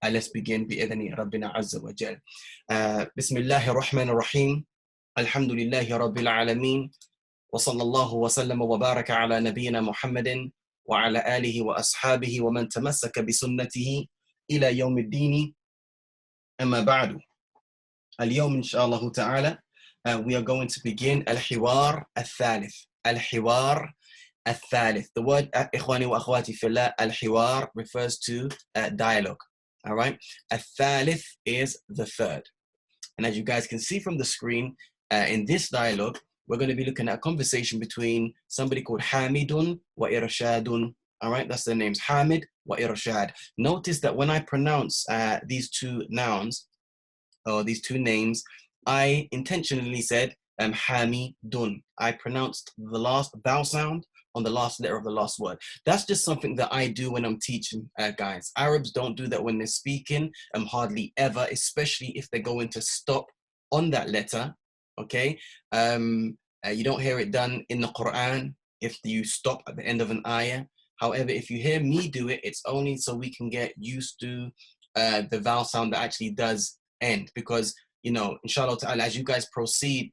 Let's begin بإذن ربنا عز وجل. بسم الله الرحمن الرحيم. الحمد لله رب العالمين. وصلى الله وسلم وبارك على نبينا محمد وعلى آله وأصحابه ومن تمسك بسنته إلى يوم الدين. أما بعد. اليوم إن شاء الله تعالى we are going to begin الحوار الثالث. الحوار الثالث. The word إخواني وأخواتي في الله الحوار refers to dialogue. All right. الثالث is the third. And as you guys can see from the screen, in this dialogue, we're going to be looking at a conversation between somebody called Haamid wa Irshad. All right, that's their names, Haamid wa Irshad. Notice that when I pronounce these two nouns, or these two names, I intentionally said Hamidun. I pronounced the last vowel sound on the last letter of the last word. That's just something that I do when I'm teaching guys. Arabs don't do that when they're speaking, hardly ever, especially if they're going to stop on that letter, okay? You don't hear it done in the Quran if you stop at the end of an ayah. However, if you hear me do it, it's only so we can get used to the vowel sound that actually does end, because, you know, inshallah ta'ala, as you guys proceed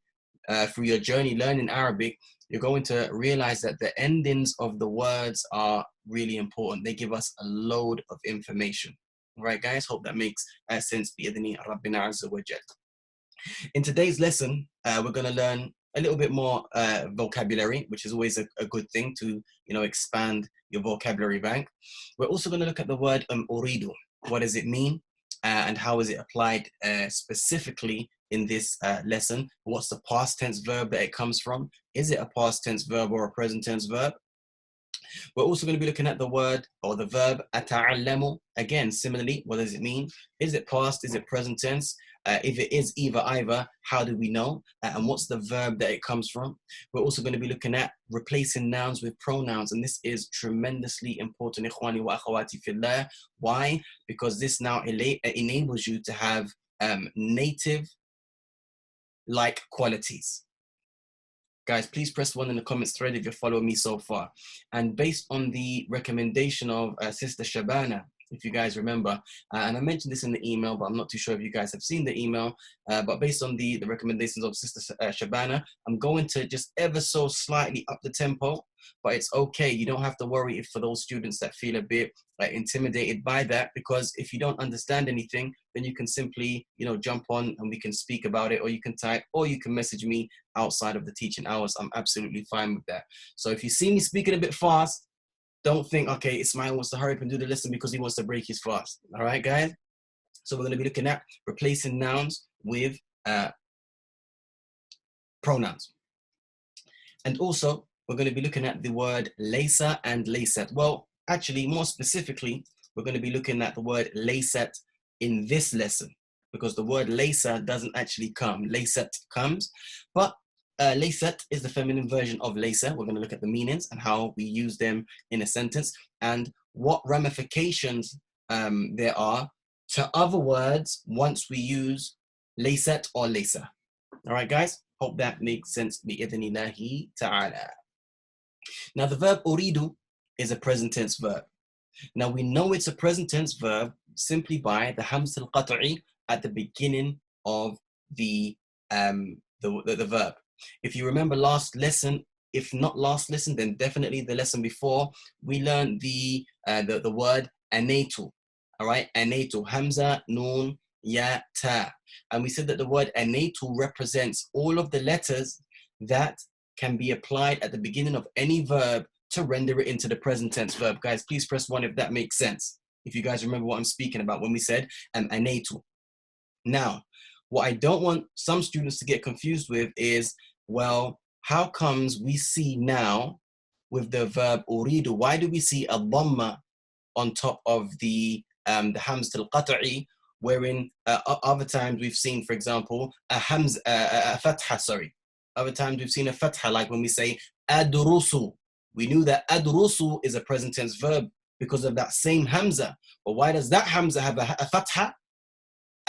through your journey learning Arabic, you're going to realize that the endings of the words are really important. They give us a load of information. All right, guys, hope that makes sense. بإذن ربنا عز وجل. In today's lesson, we're going to learn a little bit more vocabulary, which is always a good thing to, you know, expand your vocabulary bank. We're also going to look at the word uridu. What does it mean? And how is it applied specifically in this lesson? What's the past tense verb that it comes from? Is it a past tense verb or a present tense verb? We're also going to be looking at the word or the verb ata'allamu. Again, similarly, what does it mean? Is it past? Is it present tense? If it is either, how do we know? And what's the verb that it comes from? We're also going to be looking at replacing nouns with pronouns. And this is tremendously important. Ikhwani wa akhawati fillah. Why? Because this now enables you to have native-like qualities. Guys, please press 1 in the comments thread if you're following me so far. And based on the recommendation of Sister Shabana, if you guys remember, and I mentioned this in the email, but I'm not too sure if you guys have seen the email, but based on the recommendations of Sister Shabana, I'm going to just ever so slightly up the tempo, but it's okay. You don't have to worry if for those students that feel a bit intimidated by that, because if you don't understand anything, then you can simply, you know, jump on and we can speak about it, or you can type, or you can message me outside of the teaching hours. I'm absolutely fine with that. So if you see me speaking a bit fast, don't think, okay, Ismail wants to hurry up and do the lesson because he wants to break his fast. All right, guys? So we're going to be looking at replacing nouns with pronouns. And also, we're going to be looking at the word laysa and laysat. Well, actually, more specifically, we're going to be looking at the word laysat in this lesson, because the word laysa doesn't actually come. Laysat comes, but laysat is the feminine version of laysa. We're going to look at the meanings and how we use them in a sentence and what ramifications there are to other words once we use laysat or laysa. All right, guys? Hope that makes sense. Bi-idhnillahi ta'ala. Now, the verb uridu is a present tense verb. Now, we know it's a present tense verb simply by the hamz al-qat'i at the beginning of the verb. If you remember last lesson, if not last lesson, then definitely the lesson before, we learned the word anatu. All right, anatu, hamza, noon, ya, ta. And we said that the word anatu represents all of the letters that can be applied at the beginning of any verb to render it into the present tense verb. Guys, please press 1 if that makes sense. If you guys remember what I'm speaking about when we said anatu. Now, what I don't want some students to get confused with is, well, how comes we see now with the verb uridu, why do we see a dhamma on top of the hamz al-qat'i, wherein other times we've seen, for example, a fatha, sorry. Other times we've seen a fatha, like when we say adrusu. We knew that adrusu is a present tense verb because of that same hamza. But why does that hamza have a fatha?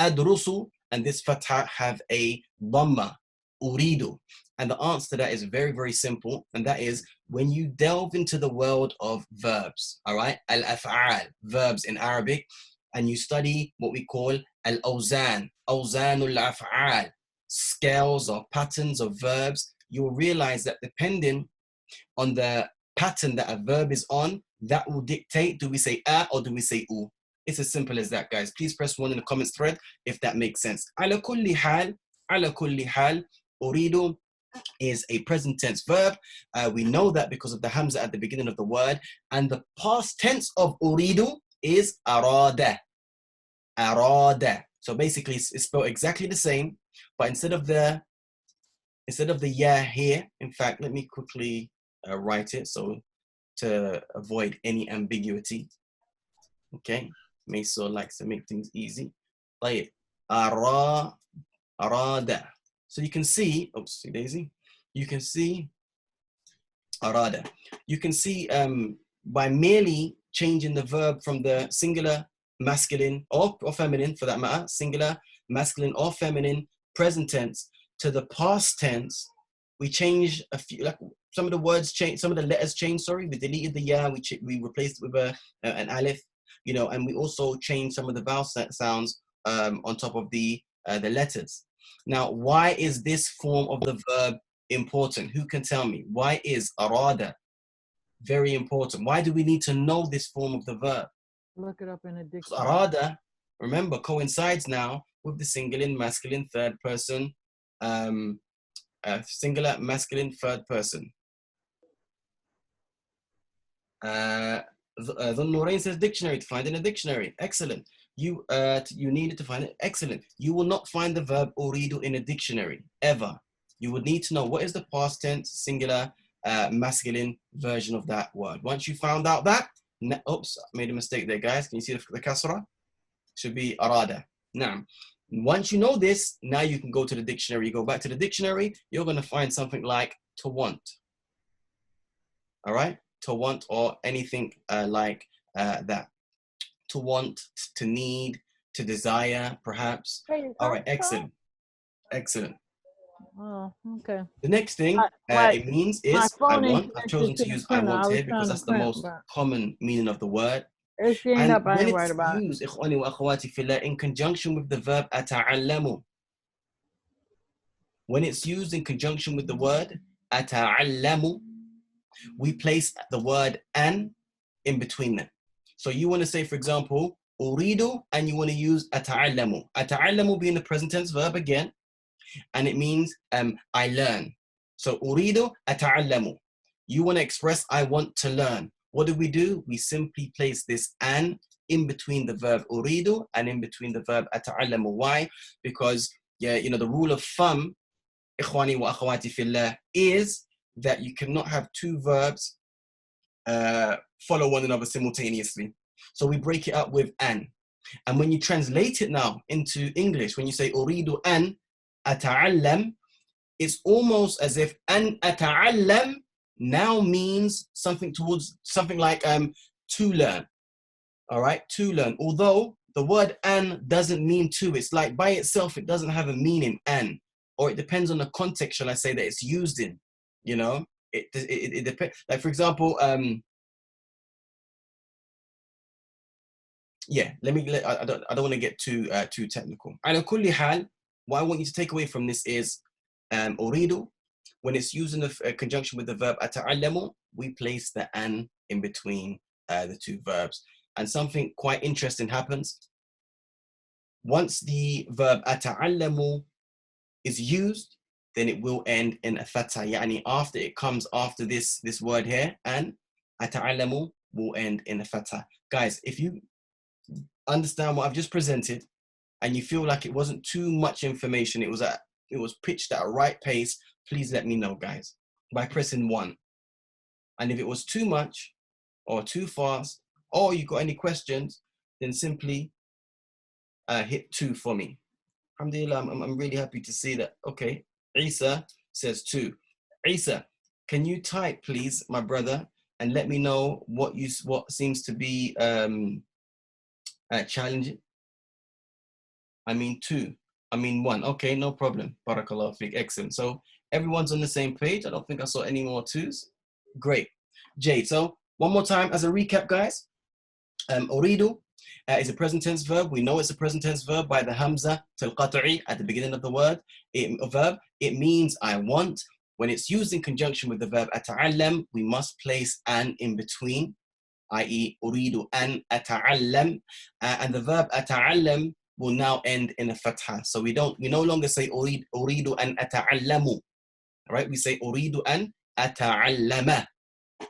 Adrusu, and this fatha have a dhamma, uridu. And the answer to that is very, very simple. And that is when you delve into the world of verbs, all right? Al-af'al, verbs in Arabic, and you study what we call al-awzan, awzanul af'al, scales or patterns of verbs, you'll realize that depending on the pattern that a verb is on, that will dictate, do we say a or do we say u? It's as simple as that, guys. Please press 1 in the comments thread if that makes sense. على كل حال, أريد is a present tense verb. We know that because of the hamza at the beginning of the word, and the past tense of أريد is أراد. أراد. So basically it's spelled exactly the same, but instead of the ya here, in fact, let me quickly write it so to avoid any ambiguity. Okay, Maysoor likes to make things easy. Like arada. So you can see, oopsie daisy, you can see arada. You can see by merely changing the verb from the singular, masculine, or feminine for that matter, singular, masculine, or feminine, present tense, to the past tense, we change a few, like some of the words change, some of the letters change, sorry, we deleted the ya, we replaced it with an alif, you know, and we also changed some of the vowel sounds on top of the letters. Now, why is this form of the verb important? Who can tell me? Why is arada very important? Why do we need to know this form of the verb? Look it up in a dictionary. Arada, remember, coincides now with the singular, masculine, third person, singular, masculine, third person. The Norain says dictionary, to find in a dictionary. Excellent. You needed to find it. Excellent. You will not find the verb uridu in a dictionary, ever. You would need to know what is the past tense, singular, masculine version of that word. Once you found out that, oops, I made a mistake there, guys. Can you see the kasra? Should be arada. Now, once you know this, now you can go to the dictionary. You go back to the dictionary, you're going to find something like to want. All right? To want, or anything like that. To want, to need, to desire, perhaps. All right, excellent. Excellent. Oh, okay. The next thing it means is I want. I've chosen to use I want here because that's the most common meaning of the word. And when it's used, إخواني وأخواتي في الله, in conjunction with the verb أتعلم, when it's used in conjunction with the word أتعلم, we place the word an in between them. So you want to say, for example, أريد, and you want to use أتعلم. أتعلم being the present tense verb again, and it means I learn. So أريد أتعلم. You want to express I want to learn. What do? We simply place this an in between the verb أريد and in between the verb أتعلم. Why? Because you know, the rule of thumb, إخواني وأخواتي في الله, is that you cannot have two verbs follow one another simultaneously. So we break it up with an. And when you translate it now into English, when you say أريد أن أتعلم, it's almost as if أن أتعلم now means something like to learn. All right, to learn. Although the word an doesn't mean to, it's like by itself, it doesn't have a meaning, an, or it depends on the context, shall I say, that it's used in. You know, it depends. Like, for example, I don't want to get too technical. على كل حال, what I want you to take away from this is أريد, when it's used in the conjunction with the verb أتعلم, we place the an in between the two verbs. And something quite interesting happens. Once the verb أتعلم is used, then it will end in a fatha. Yani after it comes after this word here, and أتعلم will end in a fatha. Guys, if you understand what I've just presented and you feel like it wasn't too much information, it was pitched at a right pace, please let me know, guys, by pressing 1. And if it was too much or too fast, or you got any questions, then simply hit 2 for me. Alhamdulillah, I'm really happy to see that. Okay, Isa says 2. Isa, can you type, please, my brother, and let me know what seems to be challenging? I mean 2. I mean 1. Okay, no problem. Barakallahu fiqh. Excellent. So everyone's on the same page. I don't think I saw any more 2s. Great. Jade, so one more time as a recap, guys. Uridu, It's a present tense verb. We know it's a present tense verb by the hamza al-qat'i at the beginning of the word. It means I want. When it's used in conjunction with the verb ata'allam, we must place an in between, i.e. uridu an ata'allam. And the verb ata'allam will now end in a fatha. So we no longer say uridu an ata'allamu. Right? We say uridu an ata'allama.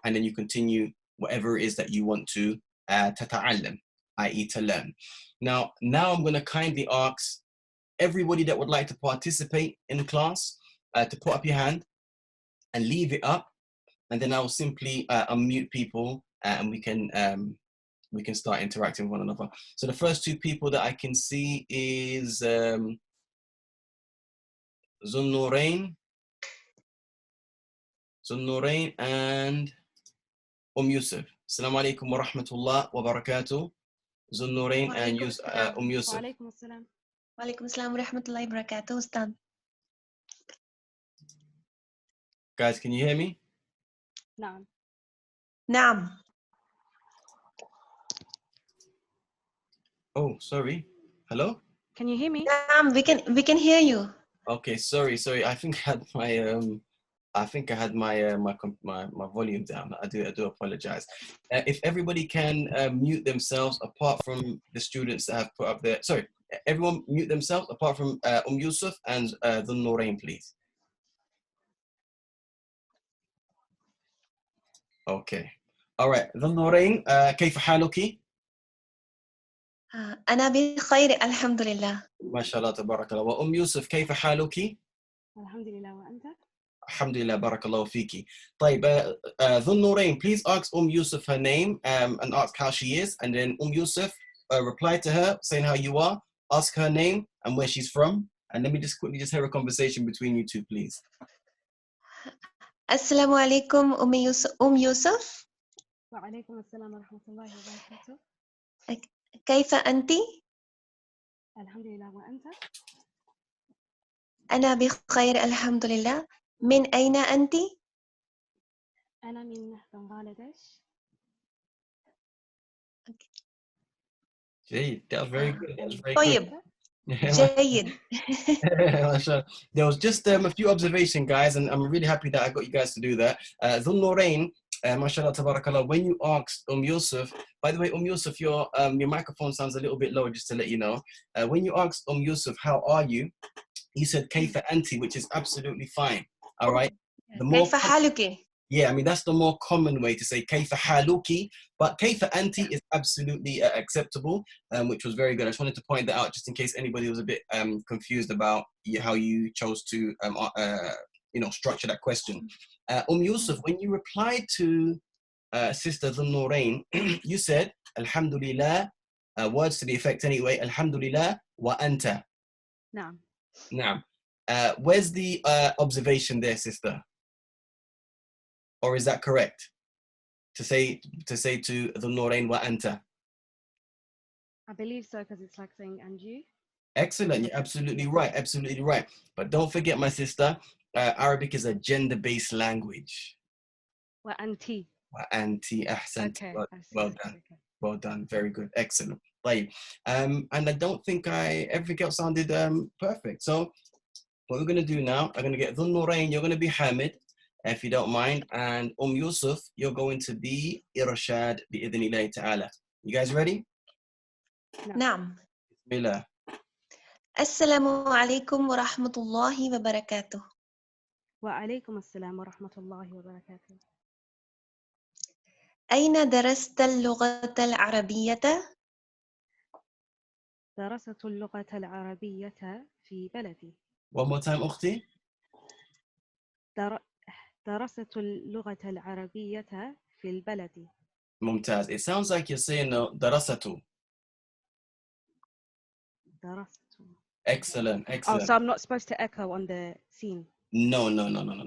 And then you continue whatever it is that you want to tata'allam, i.e. to learn. Now I'm going to kindly ask everybody that would like to participate in the class to put up your hand and leave it up, and then I will simply unmute people and we can start interacting with one another. So the first two people that I can see is Zunnurain and Yusuf. Assalamu alaikum wa rahmatullah wa barakatuh. Zunnurain and Yusuf. Wa alaikum assalam. Wa alaikum assalam wa rahmatullahi wa barakatuh, Ustad. Guys, can you hear me? Naam. Naam. Oh, sorry. Hello? Can you hear me? Naam, we can hear you. Okay, sorry. I think I had my my volume down. I do apologize. If everybody can mute themselves apart from the students that have put up there. Sorry, everyone mute themselves apart from Yusuf and Dhunnurain, please. Okay. All right. Dhunnurain, كيف حالك؟ أنا بخير الحمد لله. ما شاء الله تبارك الله. وأم يوسف كيف حالك؟ الحمد لله وأنت؟ الحمد لله بارك الله فيكي. طيب Dhunnurain, please ask Yusuf her name and ask how she is, and then Yusuf reply to her saying how you are, ask her name and where she's from, and let me just quickly hear a conversation between you two, please. السلام عليكم أم يوسف. وعليكم السلام ورحمة الله وبركاته. كيف أنت؟ الحمد لله وأنت؟ أنا بخير الحمد لله. من أين أنت؟ أنا من بنغلاديش. Jade, that was very good. That was very طيب. good. Jade. There was just a few observations, guys, and I'm really happy that I got you guys to do that. Dhunnurain, mashallah tabarakallah, when you asked Yusuf, by the way, Yusuf, your microphone sounds a little bit low, just to let you know. When you asked Yusuf, how are you? He said kayfa anti, which is absolutely fine. All right. كيف حالك? Yeah, I mean, that's the more common way to say kayfa haluki, but kayfa anti is absolutely acceptable, which was very good. I just wanted to point that out just in case anybody was a bit confused about how you chose to structure that question. Yusuf, when you replied to Sister Dhunnurain, you said, Alhamdulillah, words to the effect anyway, Alhamdulillah wa anta. Naam. Naam. Where's the observation there, sister? Or is that correct? To say to Dhunnurain wa anta? I believe so, because it's like saying and you. Excellent. You're absolutely right. Absolutely right. But don't forget, my sister, Arabic is a gender-based language. Wa anti. Wa anti. Ahsant. Okay. Well done. Okay. Well done. Very good. Excellent. Right. And I don't think everything else sounded perfect. So what we're going to do now, I'm going to get Dhunnurain, you're going to be Haamid, if you don't mind, and Yusuf, you're going to be Irshad bi'idhnillahi ta'ala. You guys ready? نعم. Bismillah. السلام عليكم ورحمة الله وبركاته. وعليكم السلام ورحمة الله وبركاته. أين درست اللغة العربية؟ درست اللغة العربية في بلدي. One more time, أختي. درست اللغة العربية في البلد. ممتاز. It sounds like you're saying درست. درست. Excellent. Excellent. Oh, so I'm not supposed to echo on the scene? No.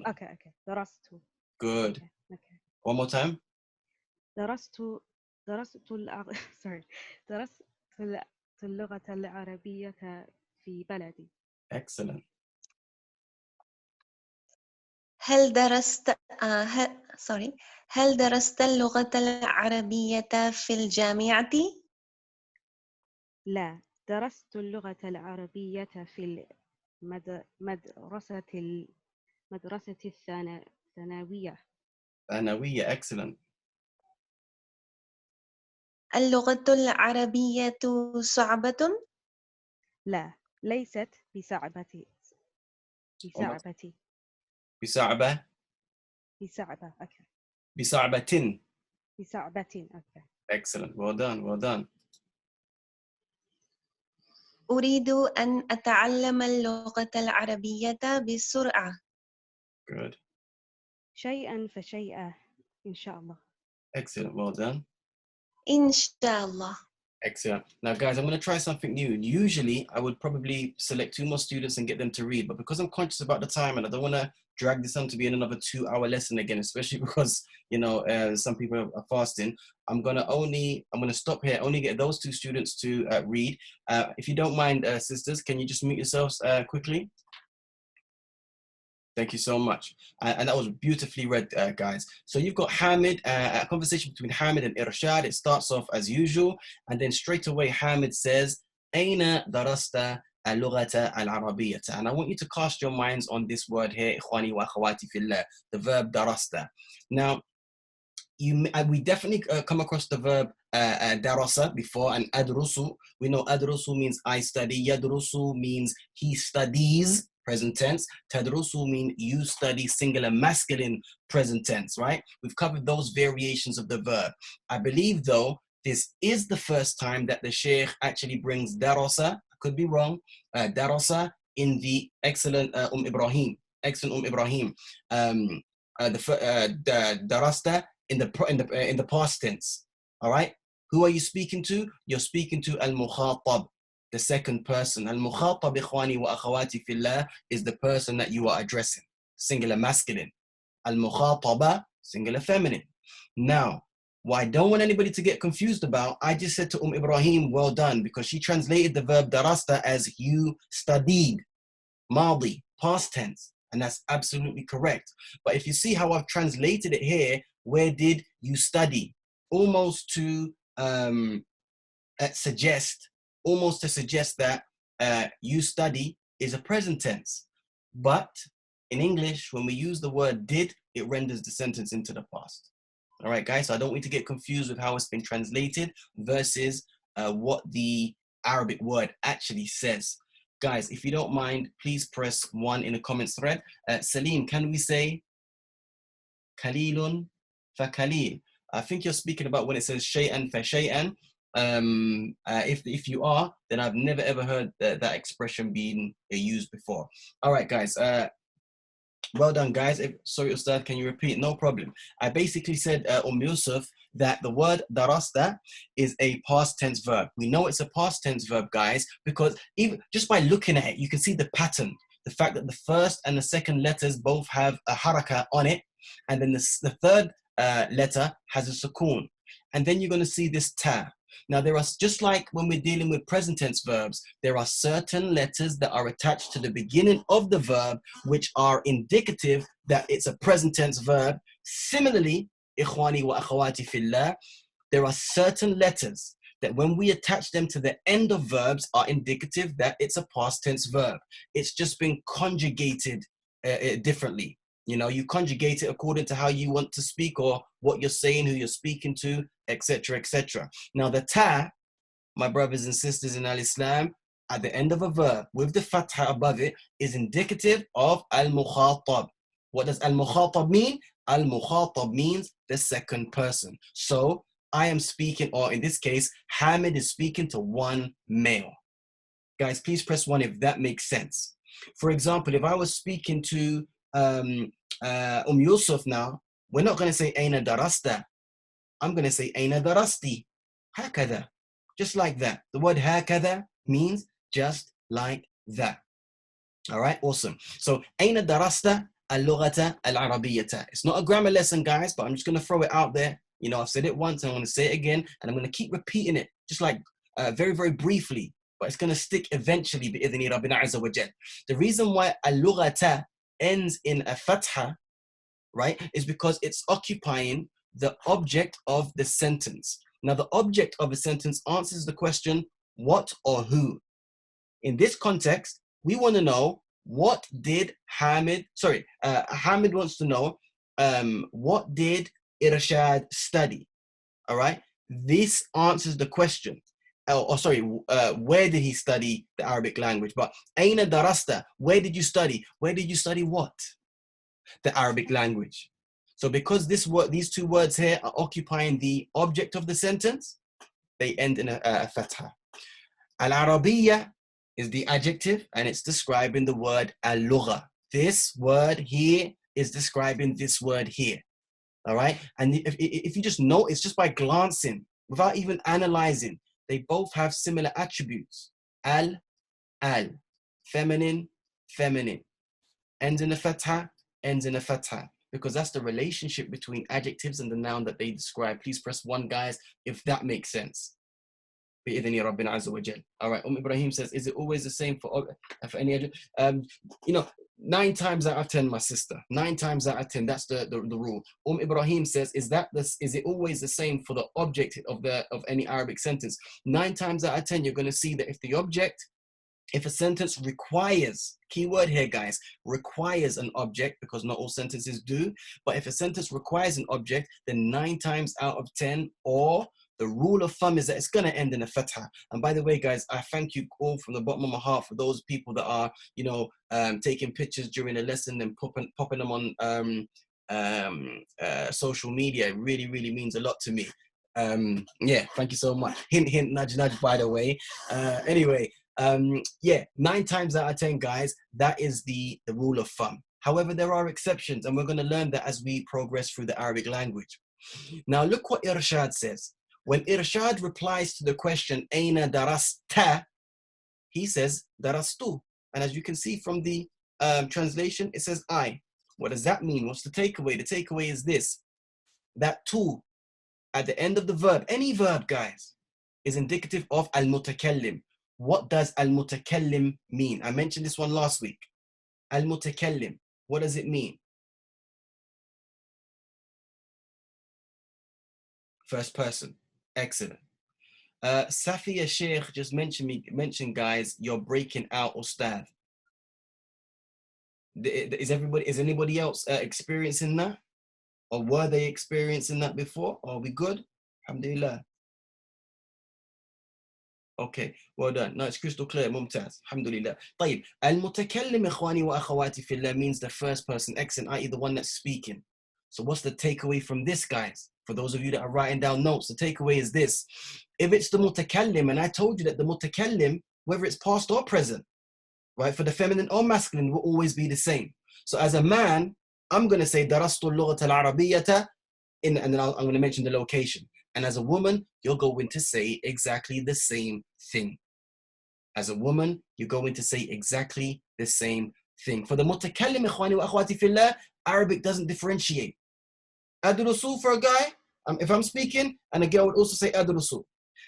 Okay. درست. Good. Okay. One more time. درست اللغة العربية في بلدي. Excellent. هل درست اللغة العربية في الجامعة؟ لا درست اللغة العربية في المدرسة الثانوية. ثانوية. Excellent. اللغة العربية صعبة؟ لا ليست بصعبة. Almost. بصعبة. بصعبة. بصعبة. Okay. بصعبة. بصعبة. Okay. Excellent. Well done. Well done. أريد أن أتعلم اللغة العربية بسرعة. Good. شيئا فشيئا إن شاء الله. Excellent. Well done. inshaAllah. Excellent. Now, guys, I'm going to try something new. Usually, I would probably select 2 more students and get them to read, but because I'm conscious about the time and I don't want to drag this on to be in another 2-hour lesson again, especially because, you know, some people are fasting, I'm going to stop here, only get those 2 students to read. If you don't mind, sisters, can you just mute yourselves quickly? Thank you so much. And that was beautifully read, guys. So you've got Haamid, a conversation between Haamid and Irshad. It starts off as usual. And then straight away, Haamid says, أين درست اللغة العربية? And I want you to cast your minds on this word here, إخواني وأخواتي في الله, the verb درست. Now, we definitely come across the verb darasa before, and adrusu. We know adrusu means I study. Yadrusu means he studies, present tense. Tadrusu means you study, singular masculine, present tense, right? We've covered those variations of the verb. I believe, though, this is the first time that the Sheikh actually brings darasa, I could be wrong, darasa in the excellent Ibrahim. Excellent Ibrahim. The darasta in the past tense. All right, who are you speaking to? You're speaking to al-mukhatab, the second person. Al-mukhatab, ikhwani wa akhawati fillah, is the person that you are addressing, singular masculine. Al-mukhataba, singular feminine. Now, what I don't want anybody to get confused about, I just said to Ibrahim, well done, because she translated the verb darasta as you studied, madi, past tense. And that's absolutely correct. But if you see how I've translated it here, where did you study? Almost to suggest that you study is a present tense. But in English, when we use the word did, it renders the sentence into the past. All right, guys, so I don't want you to get confused with how it's been translated versus what the Arabic word actually says. Guys, if you don't mind, please press 1 in the comments thread. Salim, can we say Kalilun fa Kalil? I think you're speaking about when it says shay'an fa shay'an. If you are, then I've never ever heard that expression being used before. All right, guys. Well done, guys. Sorry, Ustad, can you repeat? No problem. I basically said, Yusuf, that the word darasta is a past tense verb. We know it's a past tense verb, guys, because even just by looking at it, you can see the pattern. The fact that the first and the second letters both have a haraka on it, and then the third letter has a sukoon. And then you're going to see this ta. Now, there are, just like when we're dealing with present tense verbs, there are certain letters that are attached to the beginning of the verb, which are indicative that it's a present tense verb. Similarly, ikhwani wa akhawati fillah, there are certain letters that when we attach them to the end of verbs are indicative that it's a past tense verb. It's just been conjugated differently. You know, you conjugate it according to how you want to speak or what you're saying, who you're speaking to, etc., etc. Now, the ta, my brothers and sisters in al-Islam, at the end of a verb with the fatha above it is indicative of al-mukhatab. What does al-mukhatab mean? Al-mukhatab means the second person. So I am speaking, or in this case, Haamid is speaking to one male. Guys, please press 1 if that makes sense. For example, if I was speaking to Yusuf now, we're not going to say Aina darasta. I'm going to say Aina darasti. Hakada. Just like that. The word hakada means just like that. All right, awesome. So Aina darasta al-lughata al-arabiyyata. It's not a grammar lesson, guys, but I'm just going to throw it out there. You know, I've said it once, and I'm going to say it again, and I'm going to keep repeating it, just like very, very briefly, but it's going to stick eventually, bi'idhni rabbina azza wa jal. The reason why al-lughata ends in a fatha, right, is because it's occupying the object of the sentence. Now, the object of a sentence answers the question, What or who? In this context, we want to know what did Hamid wants to know what did Irshad study? All right, this answers the question. Where did he study the Arabic language? But Aina darasta, where did you study? Where did you study what? The Arabic language. So because these two words here are occupying the object of the sentence, they end in a fatha. Al-Arabiyya is the adjective, and it's describing the word al-lugha. This word here is describing this word here. All right? And if you just notice, just by glancing, without even analyzing, they both have similar attributes. Al, feminine, feminine. Ends in a fatha, ends in a fatha. Because that's the relationship between adjectives and the noun that they describe. Please press 1, guys, if that makes sense. All right, Ibrahim says, is it always the same for any adjective? 9 times out of 10, my sister. 9 times out of 10, that's the rule. Ibrahim says, is it always the same for the object of any Arabic sentence? 9 times out of 10, you're going to see that if a sentence requires, keyword here, guys, requires an object, because not all sentences do, but if a sentence requires an object, then 9 times out of 10, or the rule of thumb is that it's going to end in a fatha. And by the way, guys, I thank you all from the bottom of my heart for those people that are, taking pictures during the lesson and popping them on social media. It really, really means a lot to me. Yeah, thank you so much. Hint, hint, nudge, nudge, by the way. Anyway, 9 times out of 10, guys, that is the rule of thumb. However, there are exceptions, and we're going to learn that as we progress through the Arabic language. Now, look what Irshad says. When Irshad replies to the question, Aina darasta, he says, darastu. And as you can see from the translation, it says I. What does that mean? What's the takeaway? The takeaway is this, that tu at the end of the verb, any verb, guys, is indicative of al-mutakallim. What does al-mutakallim mean? I mentioned this one last week. Al-mutakallim, what does it mean? First person. Excellent. Safiya Sheikh just mentioned, guys, you're breaking out, Ustad. Is anybody else experiencing that? Or were they experiencing that before? Are we good? Alhamdulillah. Okay, well done. No, it's crystal clear. Mumtaz. Alhamdulillah. طيب. المتكلم إخواني وأخواتي في الله means the first person, excellent, i.e. the one that's speaking. So what's the takeaway from this, guys? For those of you that are writing down notes, the takeaway is this. If it's the mutakallim, and I told you that the mutakallim, whether it's past or present, right, for the feminine or masculine, will always be the same. So as a man, I'm going to say darastu al-lughata al-arabiyyata, and then I'm going to mention the location. And as a woman, you're going to say exactly the same thing. As a woman, you're going to say exactly the same thing. For the mutakallim, ikhwani wa akhwati fillah, Arabic doesn't differentiate. Adrusu for a guy, if I'm speaking, and a girl would also say adrusu.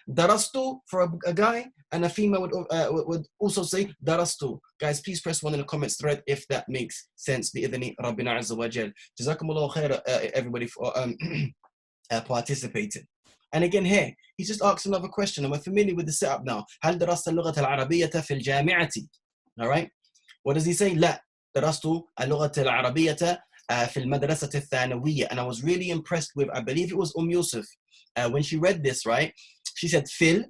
Darastu for a guy, and a female would also say darastu. Guys, please press 1 in the comments thread if that makes sense. Bi'idhni Rabbina Azza wa Jal. Jazakumullahu khair, everybody, for participating. And again here, he just asked another question, and we're familiar with the setup now. هل درست اللغة العربية في الجامعة? All right. What does he say? لا درست اللغة العربية في المدرسة الثانوية. And I was really impressed with, I believe it was Yusuf, when she read this, right? She said fil,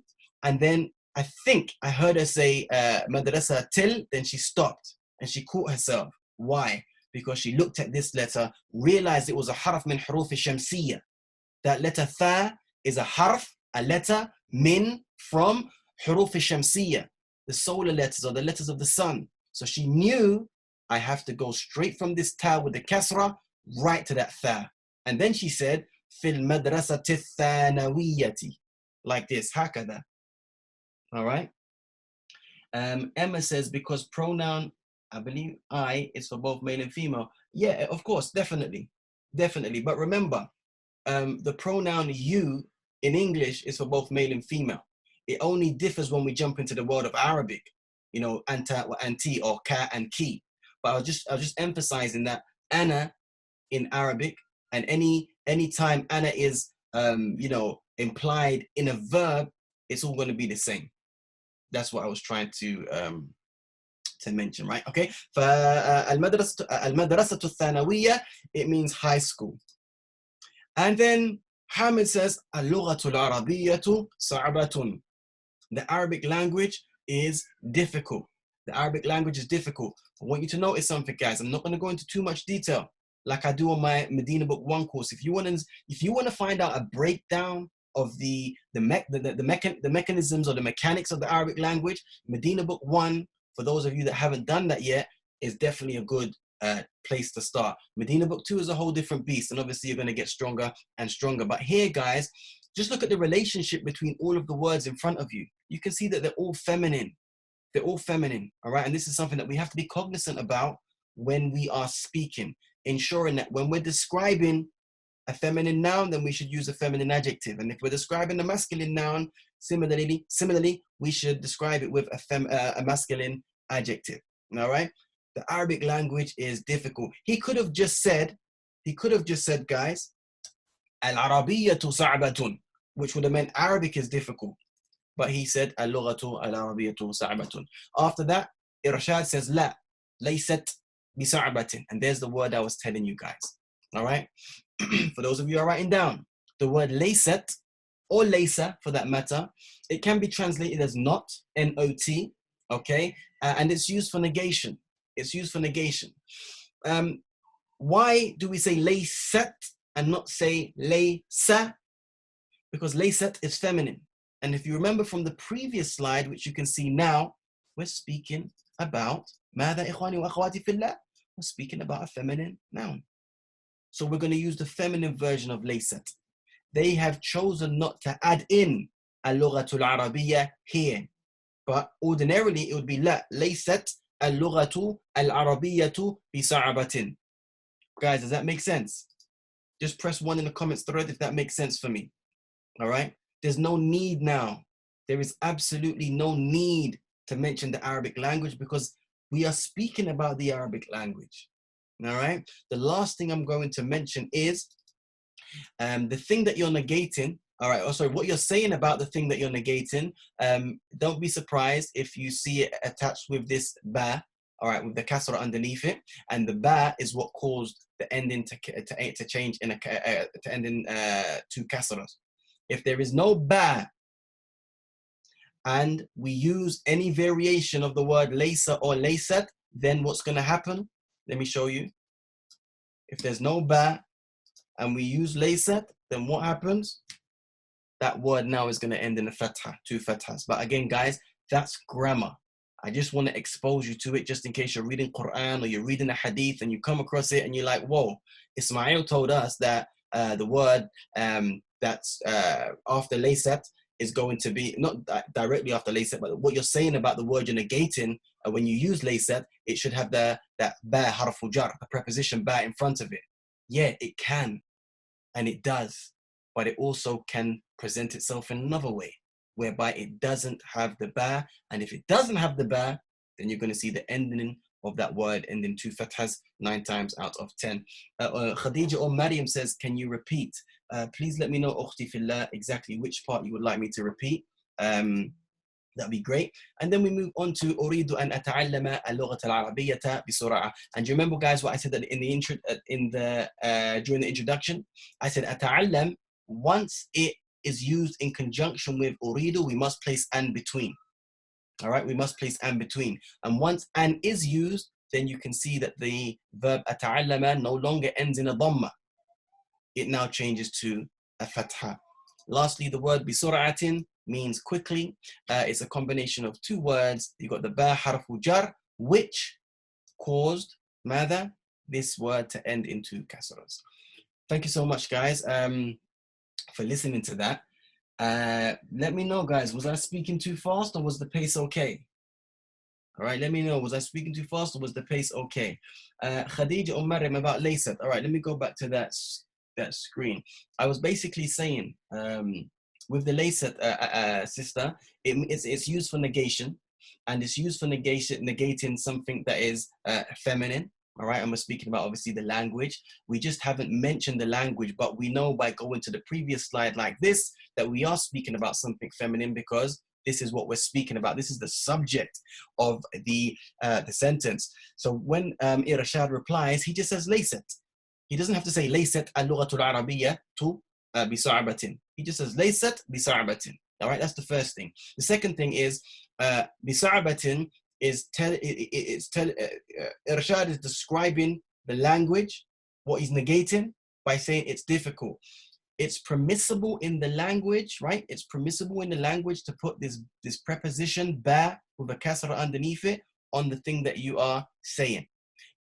and then I think I heard her say madrasa til, then she stopped and she caught herself. Why? Because she looked at this letter, realized it was a harf min huruf shamsiyya. That letter tha is a harf, a letter, min, from huruf shamsiyya, the solar letters or the letters of the sun. So she knew I have to go straight from this ta with the kasra right to that tha. And then she said, fil madrasati thanawiyyati, like this, hakada. All right. Emma says, because pronoun, I believe I, is for both male and female. Yeah, of course, definitely. Definitely. But remember, the pronoun you in English is for both male and female. It only differs when we jump into the world of Arabic, anta or anti, or ka and ki. But I was just emphasizing that ana in Arabic, and any time ana is implied in a verb, it's all going to be the same. That's what I was trying to mention, right? Okay. فالمدرسة الثانوية, it means high school. And then Haamid says اللغة العربية صعبة. The Arabic language is difficult. The Arabic language is difficult. I want you to notice something, guys. I'm not going to go into too much detail like I do on my Medina Book 1 course. If you want to find out a breakdown of the mechanisms or the mechanics of the Arabic language, Medina Book 1, for those of you that haven't done that yet, is definitely a good place to start. Medina Book 2 is a whole different beast, and obviously you're going to get stronger and stronger. But here, guys, just look at the relationship between all of the words in front of you. You can see that they're all feminine. They're all feminine, all right? And this is something that we have to be cognizant about when we are speaking, ensuring that when we're describing a feminine noun, then we should use a feminine adjective. And if we're describing a masculine noun, similarly, we should describe it with a masculine adjective, all right? The Arabic language is difficult. He could have just said, guys, al-arabiyyatu sa'batun, which would have meant Arabic is difficult. But he said, al-lughatu al-arabiyyatu sa'batun. After that, Irshad says, la, laysat bisa'batin. And there's the word I was telling you guys, all right? For those of you who are writing down, the word laysat, or laysa for that matter, it can be translated as not, N-O-T, okay? And it's used for negation. It's used for negation. Why do we say laysat and not say laysa? Because laysat is feminine. And if you remember from the previous slide, which you can see now, we're speaking about ماذا إخواني وأخواتي في الله? We're speaking about a feminine noun. So we're going to use the feminine version of laysat. They have chosen not to add in اللغة العربية here. But ordinarily it would be لا ليست اللغة العربية بصعبة. Guys, does that make sense? Just press 1 in the comments thread if that makes sense for me. All right? There's no need now. There is absolutely no need to mention the Arabic language because we are speaking about the Arabic language. All right? The last thing I'm going to mention is the thing that you're negating. All right, oh, sorry, what you're saying about the thing that you're negating, don't be surprised if you see it attached with this ba, all right, with the kasra underneath it, and the ba is what caused the ending to change in to end in two kasras. If there is no ba, and we use any variation of the word laysa or laysat, then what's going to happen? Let me show you. If there's no ba, and we use laysat, then what happens? That word now is going to end in a fatha, 2 fathas. But again, guys, that's grammar. I just want to expose you to it just in case you're reading Quran or you're reading a hadith and you come across it and you're like, whoa, Ismail told us that the word that's after laysat is going to be, not directly after laysat, but what you're saying about the word you're negating, when you use laysat, it should have that ba harfu jar, the preposition ba in front of it. Yeah, it can, and it does. But it also can present itself in another way, whereby it doesn't have the ba. And if it doesn't have the ba, then you're going to see the ending of that word ending 2 fathas 9 times out of 10. Khadija or Mariam says, can you repeat? Please let me know, Ukhti Fillah, exactly which part you would like me to repeat. That'd be great. And then we move on to أريد أن أتعلم اللغة العربية بسرعة. And do you remember, guys, what I said in the intro, during the introduction? I said أتعلم. Once it is used in conjunction with uridu, we must place an between. All right, we must place an between. And once an is used, then you can see that the verb ata'allama no longer ends in a dhamma. It now changes to a fatha. Lastly, the word bisur'atin means quickly. It's a combination of 2 words. You've got the ba harfu jar, which caused mada, this word to end into kasras. Thank you so much, guys. For listening to that. Let me know, guys, was I speaking too fast or was the pace okay? All right, let me know, was I speaking too fast or was the pace okay? Khadija or Mariam about laysat. All right, let me go back to that screen. I was basically saying, with the laysat, sister, it's used for negation, and it's used for negating something that is feminine. All right, and we're speaking about obviously the language. We just haven't mentioned the language, but we know by going to the previous slide like this that we are speaking about something feminine because this is what we're speaking about. This is the subject of the sentence. So when Irshad replies, he just says laysat. He doesn't have to say laysat al-lughatul arabiyya to bisa'abatin. He just says laysat bisa'abatin. All right, that's the first thing. The second thing is bisa'abatin is Irshad is describing the language, what he's negating by saying it's difficult. It's permissible in the language, right? It's permissible in the language to put this preposition ba with a kasra underneath it on the thing that you are saying.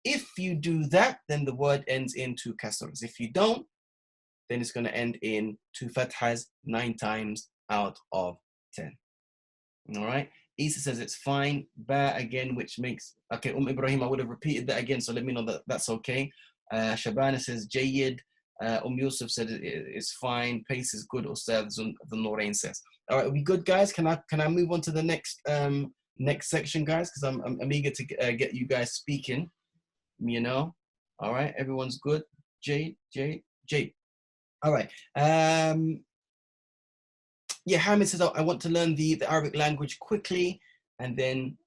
If you do that, then the word ends in 2 kasras. If you don't, then it's going to end in 2 fathas 9 times out of 10. All right. Isa says it's fine. Ba again, which makes, okay, Ibrahim, I would have repeated that again, so let me know that that's okay. Shabana says Jayyid. Yusuf said it's fine. Pace is good. Ustad the Norain says. All right, are we good, guys? Can I move on to the next section, guys? Because I'm eager to get you guys speaking. You know. All right, everyone's good. Jade. All right. Yeah, Haamid says I want to learn the Arabic language quickly, and then.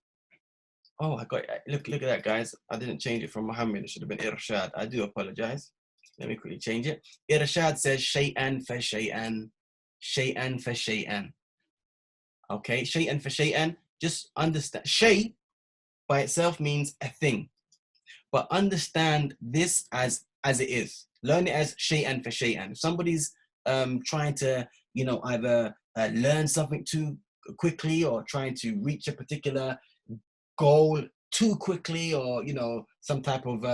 Oh, I got look at that, guys. I didn't change it from Muhammad. It should have been Irshad. I do apologize. Let me quickly change it. Irshad says shay'an fa shay'an. Shay'an fa shay'an. Okay, shay'an fa shay'an. Just understand. Shay by itself means a thing. But understand this as it is. Learn it as shay'an fa shay'an. If somebody's trying to, either learn something too quickly or trying to reach a particular goal too quickly, or some type of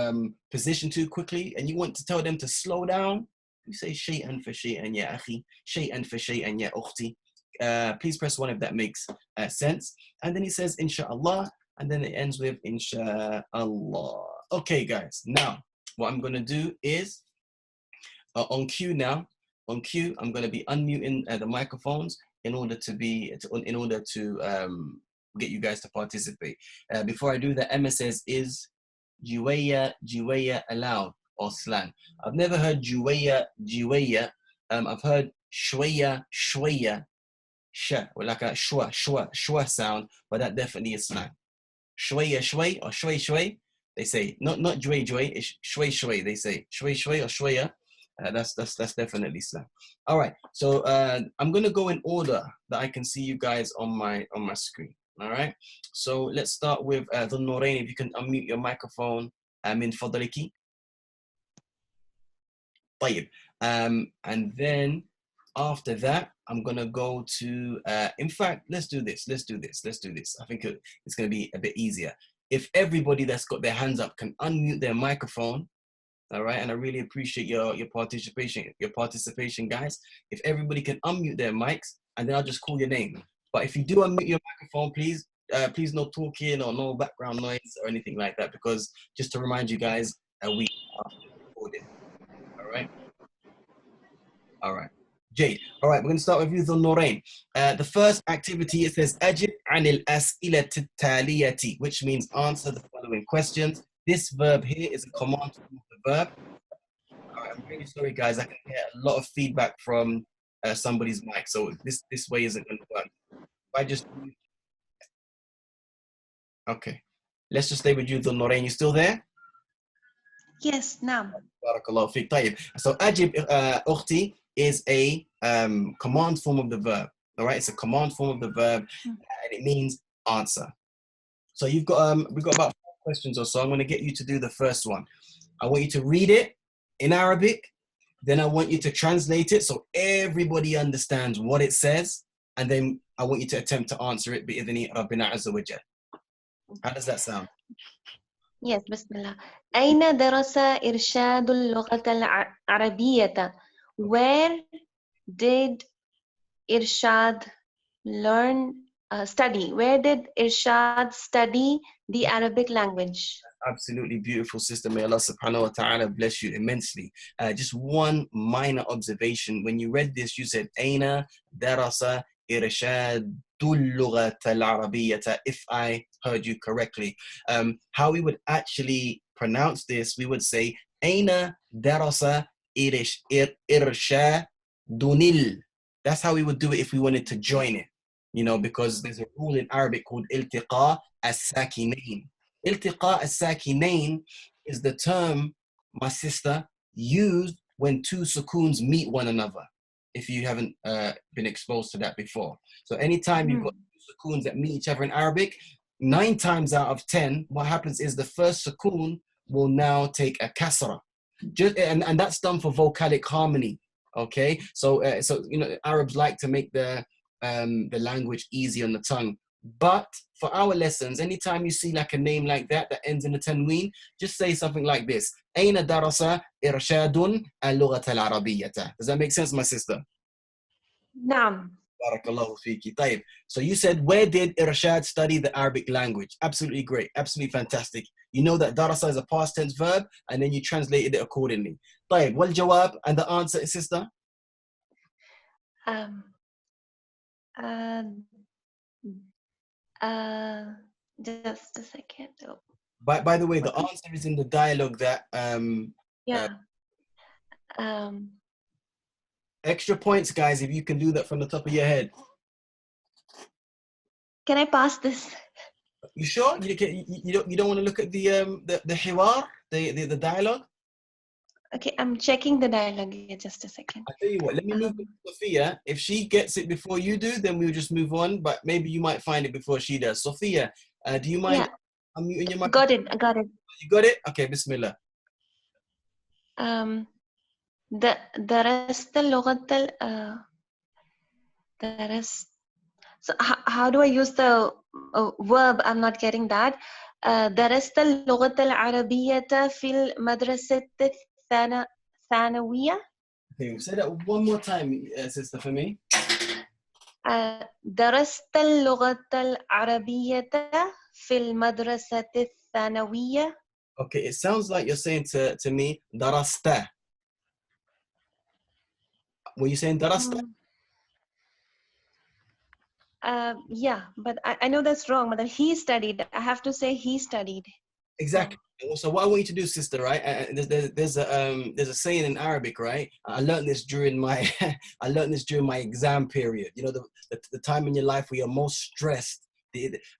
position too quickly, and you want to tell them to slow down, you say shay'an fa shay'an ya akhi, shay'an fa shay'an ya ukhti. Please press 1 if that makes sense. And then he says inshaAllah, and then it ends with inshaAllah. Okay, guys, now what I'm going to do is on cue now. On cue, I'm going to be unmuting the microphones in order to get you guys to participate. Before I do that, Emma says, is Juwaya allowed or slang? I've never heard Juwaya. I've heard Shwaya, like a shwa sound, but that definitely is slang. Shwaya or shway. They say not jway, it's shway. They say shway or shwaya. That's definitely slang. All right, so I'm gonna go in order that I can see you guys on my screen. All right, so let's start with the Norain. If you can unmute your microphone, min fadliki. طيب. And then after that, I'm gonna go to. In fact, let's do this. I think it's gonna be a bit easier if everybody that's got their hands up can unmute their microphone. All right, and I really appreciate your participation, guys. If everybody can unmute their mics, and then I'll just call your name. But if you do unmute your microphone, please no talking or no background noise or anything like that, because just to remind you guys, we are recording. All right. Jade. All right, we're going to start with you, Dhul Norain. The first activity, it says Ajib anil as'ilati taliyati, which means answer the following questions. This verb here is a command form of the verb. All right, I'm really sorry, guys. I can get a lot of feedback from somebody's mic, so this way isn't going to work. If I just okay, let's just stay with you, Dhul Norain. You still there? Yes, نعم. Barakallahu fiqh. طيب. So Ajib ukhti is a command form of the verb. All right, it's a command form of the verb, and it means answer. So we've got about 4 questions or so. I'm going to get you to do the first one. I want you to read it in Arabic, then I want you to translate it so everybody understands what it says, and then I want you to attempt to answer it بإذن ربنا عز وجل. How does that sound? Yes, Bismillah. أين درس إرشاد اللغة العربية? Where did Irshad study? Where did Irshad study the Arabic language? Absolutely beautiful, sister. May Allah subhanahu wa ta'ala bless you immensely. Just one minor observation. When you read this, you said, Aina darasa irshad اللغة العربية, if I heard you correctly. How we would actually pronounce this, we would say, Aina darasa irshad dunil. That's how we would do it if we wanted to join it. you know, because there's a rule in Arabic called iltiqa as-sakinain. Iltiqa as-sakinain is the term, my sister, used when two sukoons meet one another, if you haven't been exposed to that before. So anytime you've got two sukoons that meet each other in Arabic, 9 times out of 10, what happens is the first sukoon will now take a kasra. And that's done for vocalic harmony. Okay, so you know, Arabs like to make the language easy on the tongue. But for our lessons, anytime you see like a name like that that ends in a tanween, just say something like this: أين درس إرشاد اللغة العربية. Does that make sense, my sister? نعم. Barakallahu fiki. طيب. So you said, where did Irshad study the Arabic language? Absolutely great. Absolutely fantastic. You know that darasa is a past tense verb, and then you translated it accordingly. طيب. والجواب, and the answer, sister? Just a second. Oh, By the way, the answer is in the dialogue that yeah. extra points, guys, if you can do that from the top of your head. Can I pass this? You sure? You don't want to look at the hiwar, the dialogue? Okay, I'm checking the dialogue here. Just a second. I tell you what, let me move to Sophia. If she gets it before you do, then we'll just move on. But maybe you might find it before she does. Sophia, do you mind unmuting your mic? Got it. I got it. You got it? Okay, Bismillah. درست اللغة درست. So how do I use the verb? I'm not getting that. درست اللغة العربية في المدرسة الثانوية. Okay, say that one more time, sister, for me. درست اللغة العربية في المدرسة الثانوية. Okay, it sounds like you're saying to me, darasta. Were you saying darasta? Yeah, but I know that's wrong. But he studied. I have to say he studied. Exactly. So what I want you to do, sister, right? There's a saying in Arabic, right? I learned this during my exam period. You know, the time in your life where you're most stressed,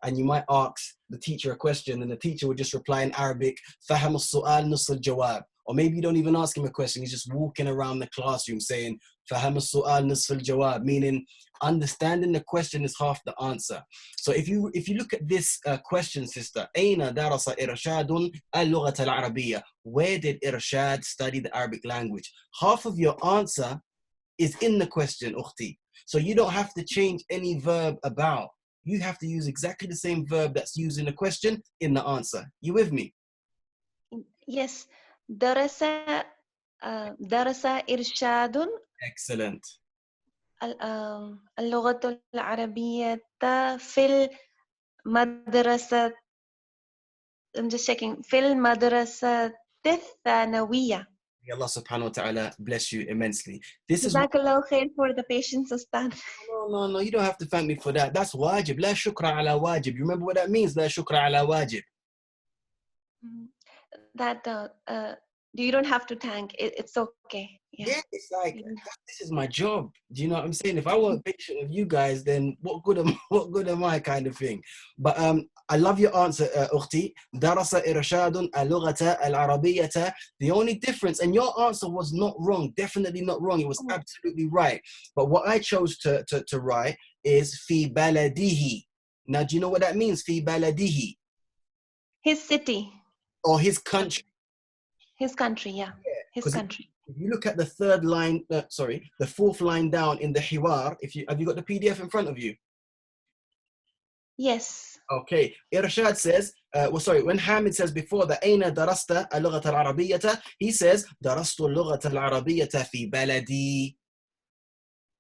and you might ask the teacher a question, and the teacher would just reply in Arabic, "Faham al-su'al nus al-jawab." Or maybe you don't even ask him a question. He's just walking around the classroom saying, "Faham al-su'al nus al-jawab," meaning understanding the question is half the answer. So if you look at this question, sister, أين درس إرشاد اللغة العربية? Where did Irshad study the Arabic language? Half of your answer is in the question, ukhti. So you don't have to change any verb about. You have to use exactly the same verb that's used in the question in the answer. You with me? Yes. درس إرشاد. Excellent. اللغة العربية في المدرسة. I'm just checking. في المدرسة الثانوية. May Allah subhanahu wa ta'ala bless you immensely. This is Jazakallah khair for the patience, Ustad. No, you don't have to thank me for that. That's wajib. La shukra ala wajib. You remember what that means? La shukra ala wajib. That you don't have to thank. It's okay. Yeah, it's like, this is my job. Do you know what I'm saying? If I weren't patient with you guys, then what good am I, kind of thing. But I love your answer, Ukhti. Darasa irshadun al-lughata al-arabiyyata. The only difference, and your answer was not wrong, definitely not wrong. It was absolutely right. But what I chose to write is fi baladihi. Now, do you know what that means? Fi baladihi. His city. Or his country. His country, yeah. His country. If you look at the third line, the fourth line down in the hiwar, have you got the PDF in front of you? Yes. Okay. Irshad says, when Haamid says before the أين درست اللغة العربية, he says درست اللغة العربية في بلدي.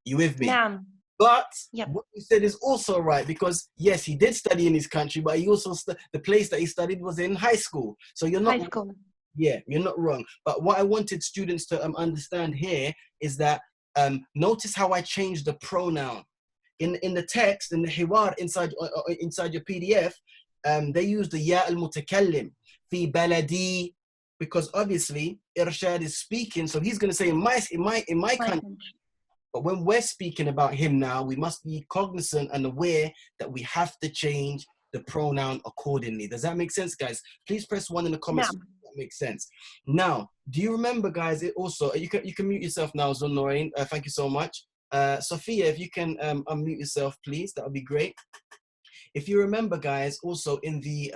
You with me? نعم. But what you said is also right, because yes, he did study in his country, but he also the place that he studied was in high school. So you're not. High school. Yeah, you're not wrong. But what I wanted students to understand here is that notice how I changed the pronoun in the text, in the hiwar inside your PDF. They use the ya al-mutakallim fi baladi, because obviously Irshad is speaking, so he's going to say in my country. But when we're speaking about him now, we must be cognizant and aware that we have to change the pronoun accordingly. Does that make sense, guys? Please press 1 in the comments. نعم. If that makes sense. Now, do you remember, guys? It also you can mute yourself now, Zon Noreen. Thank you so much. Sophia, if you can unmute yourself, please, that would be great. If you remember, guys, also in the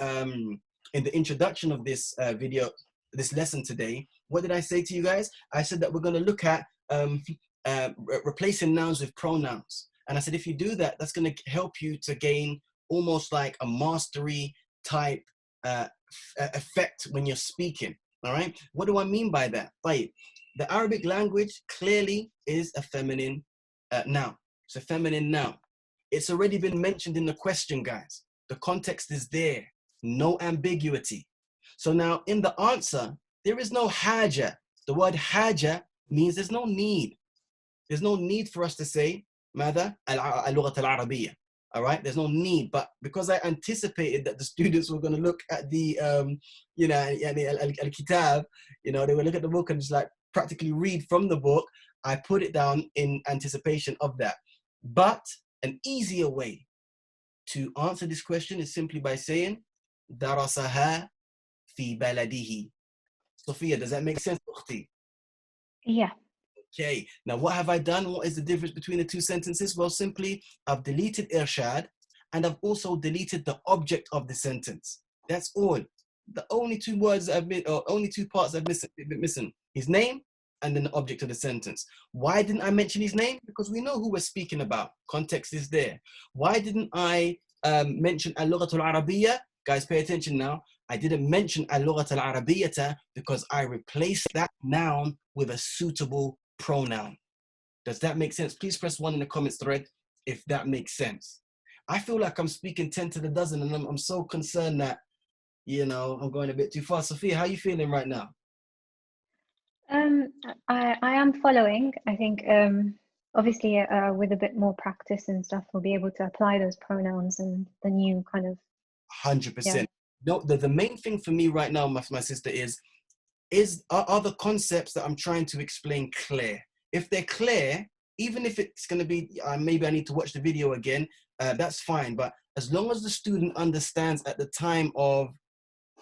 introduction of this video, this lesson today, what did I say to you guys? I said that we're going to look at replacing nouns with pronouns. And I said, if you do that, that's going to help you to gain almost like a mastery type effect when you're speaking. All right. What do I mean by that? Right. The Arabic language clearly is a feminine noun. It's a feminine noun. It's already been mentioned in the question, guys. The context is there. No ambiguity. So now in the answer, there is no haja. The word haja means there's no need. There's no need for us to say, ماذا؟ اللغة العربية. All right, there's no need. But because I anticipated that the students were going to look at the, al-kitab, they will look at the book and just like practically read from the book, I put it down in anticipation of that. But an easier way to answer this question is simply by saying, darasaha fi baladihi. Sophia, does that make sense, Ukhti? Yeah. Okay, now what have I done? What is the difference between the two sentences? Well, simply, I've deleted irshad and I've also deleted the object of the sentence. That's all. The only two words I've missed, or only two parts I've been missing, his name and then the object of the sentence. Why didn't I mention his name? Because we know who we're speaking about. Context is there. Why didn't I mention al-lughat al-arabiyyah? Guys, pay attention now. I didn't mention al-lughat al-arabiyyah because I replaced that noun with a suitable pronoun. Does that make sense? Please press 1 in the comments thread if that makes sense. I feel like I'm speaking 10 to the dozen and I'm so concerned that, I'm going a bit too fast. Sophia, how are you feeling right now? I am following. I think obviously with a bit more practice and stuff, we'll be able to apply those pronouns and the new kind of 100%. Yeah. No, the main thing for me right now, my sister, are the concepts that I'm trying to explain clear? If they're clear, even if it's going to be, maybe I need to watch the video again, that's fine. But as long as the student understands at the time of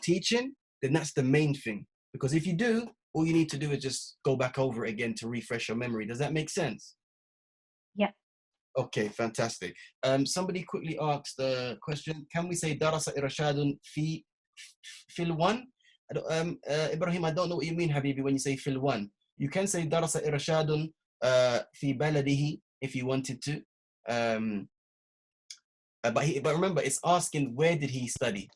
teaching, then that's the main thing. Because if you do, all you need to do is just go back over it again to refresh your memory. Does that make sense? Yeah. Okay, fantastic. Somebody quickly asked the question, can we say darasa irshadun fil one? Ibrahim, I don't know what you mean, Habibi, when you say fil one. You can say darasa irshadun fi baladihi if you wanted to. But remember, it's asking where did he study?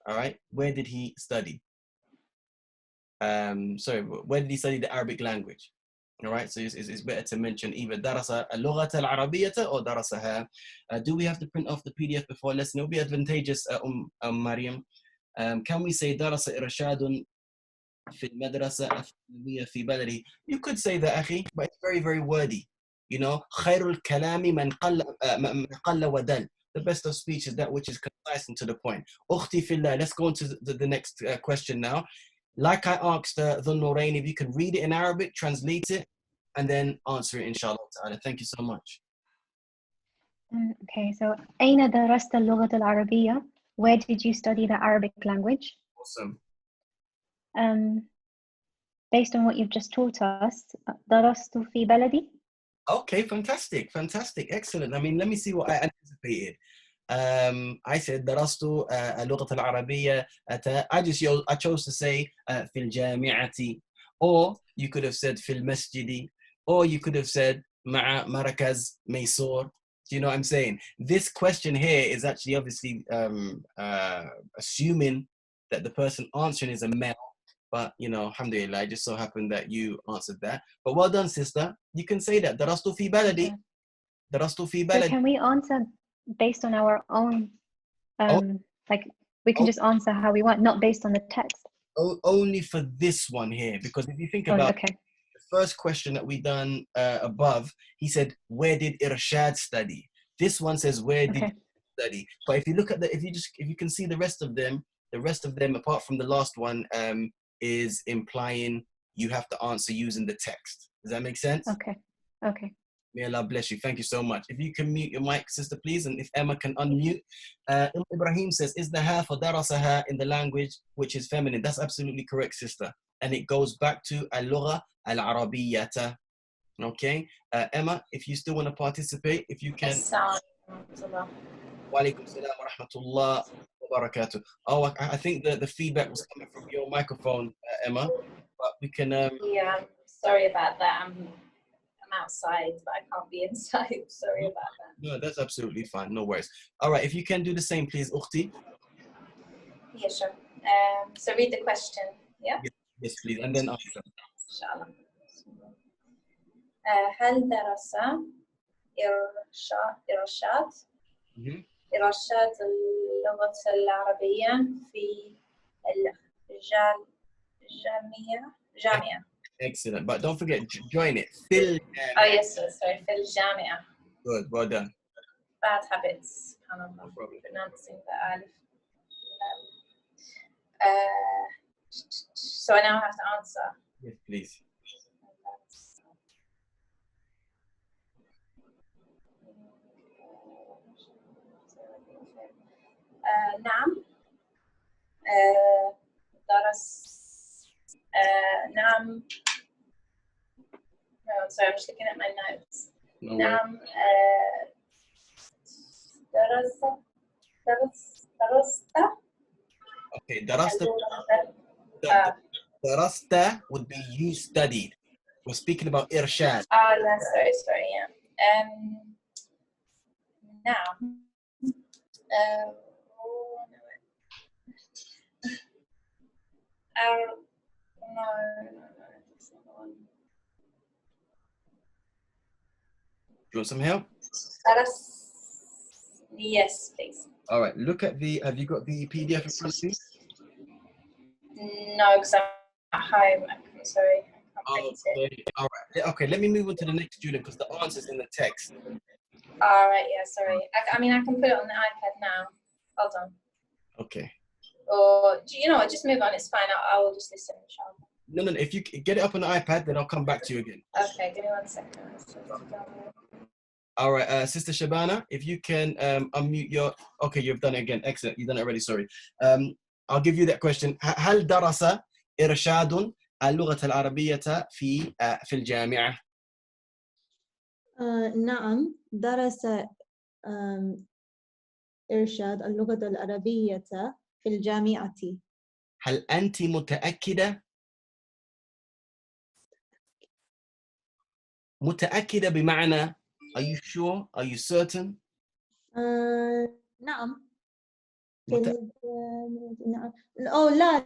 All right, where did he study? Sorry, where did he study the Arabic language? All right, so it's better to mention either darasa al-lughat al-arabiyyah or darasaha. Do we have to print off the PDF before lesson? It will be advantageous, Mariam. Can we say darasa irshadun fi madrasa fi baladi? You could say that, akhi, but it's very, very wordy. Khairul kalami man qalla wa dal. The best of speech is that which is concise and to the point. Ukhti fillah. Let's go on to the next question now. Like I asked the Norain, if you can read it in Arabic, translate it, and then answer it, inshallah ta'ala. Thank you so much. Okay, so أين درست اللغة العربية? Where did you study the Arabic language? Awesome. Based on what you've just taught us, درست في بلدي. Okay, fantastic, excellent. I mean, let me see what I anticipated. I said درست اللغة العربية. I chose to say في الجامعة, or you could have said في المسجد, or you could have said مع مركز ميسور. Do you know what I'm saying? This question here is actually obviously assuming that the person answering is a male. But, alhamdulillah, it just so happened that you answered that. But well done, sister. You can say that. Darastu fi baladi. Darastu fi baladi. So can we answer based on our own, like we can just answer how we want, not based on the text? Only for this one here. Because if you think about okay. the first question that we done above, he said, where did Irshad study? This one says, where did you study? But if you look at if you can see the rest of them, apart from the last one, is implying you have to answer using the text. Does that make sense? Okay. May Allah bless you. Thank you so much. If you can mute your mic, sister, please, and if Emma can unmute. Ibrahim says, is the ha for darasaha in the language which is feminine? That's absolutely correct, sister. And it goes back to al-lugha al-arabiyyata. Okay. Emma, if you still want to participate, if you can. Wa alaikum salam wa rahmatullah wa barakatuh. Oh, I think the feedback was coming from your microphone, Emma. But we can. Yeah, sorry about that. I'm outside, but I can't be inside. Sorry about that. No, that's absolutely fine. No worries. All right, if you can do the same, please, Ukhti. Yeah, sure. So read the question. Yeah. Yes, please, and then answer. inshaAllah. هل درس إرشاد إرشاد اللغة العربية في الجامعة. Excellent, but don't forget, join it. Phil. Oh yes, sorry, في الجامعة. Good, well done. Bad habits. No problem. Pronouncing the alif. So I now have to answer. Yes, please. نعم. درس. نعم. No, sorry, I'm just looking at my notes. No نعم. درست. Okay, darasta. Darasta would be you studied. We're speaking about irshad. No, sorry, yeah. Now. No. That's not the one. Do you want some help? Yes, please. All right, look at the, have you got the PDF in front of you? No, because I'm at home. I'm sorry. I can't print it. Okay, all right. Okay, let me move on to the next student because the answer's in the text. All right, yeah, sorry. I mean, I can put it on the iPad now. Hold on. Okay. Or, you know what, just move on. It's fine. I will just listen, inshallah. No, if you get it up on the iPad, then I'll come back to you again. Okay, give me 1 second. All right, Sister Shabana, if you can unmute your, okay, you've done it again. Excellent, you've done it already, sorry. I'll give you that question. هل درس إرشاد اللغة العربية في الجامعة؟ نعم درس إرشاد اللغة العربية في الجامعة. هل أنت متأكدة؟ متأكدة بمعنى are you sure? Are you certain? نعم. نعم. أو لا.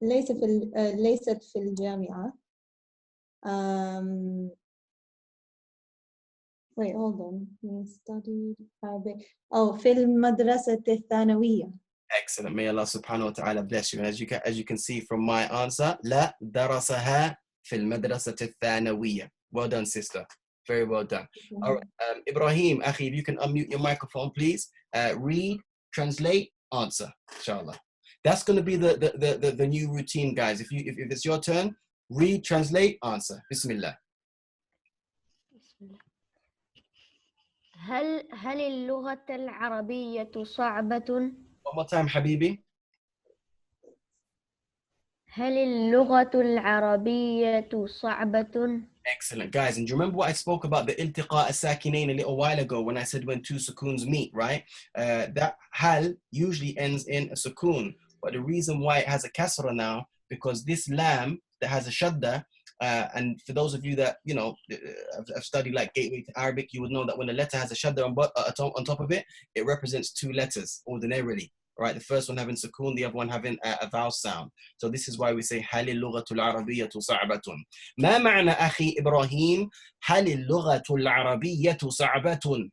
ليست في الجامعة. Wait, hold on. We studied Arabic. في المدرسة الثانوية. Excellent. May Allah subhanahu wa ta'ala bless you. And as you can see from my answer, لا درسها في المدرسة الثانوية. Well done, sister. Very well done. All right, Ibrahim, Akhi, if you can unmute your microphone, please. Read, translate, answer, inshallah. That's going to be the new routine, guys. If it's your turn, read, translate, answer. Bismillah. هل اللغة العربية صعبة؟ One more time, Habibi. هل اللغة العربية صعبة؟ Excellent, guys. And do you remember what I spoke about the iltiqa as-sakinain a little while ago when I said when two sukoons meet, right? That hal usually ends in a sukoon. But the reason why it has a kasra now, because this lam that has a shadda, and for those of you that, you know, have studied like Gateway to Arabic, you would know that when a letter has a shadda on top of it, it represents two letters ordinarily. Right, the first one having sukoon, the other one having a vowel sound. So this is why we say هل اللغة العربية صعبة. ما معنى أخي إبراهيم هل اللغة العربية صعبة?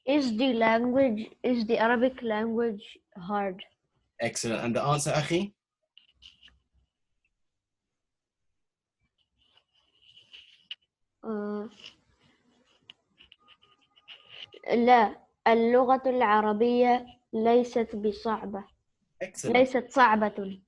Is the Arabic language hard? Excellent. And the answer, أخي? لا, اللغة العربية ليست بصعبة. Excellent. ليست صعبة.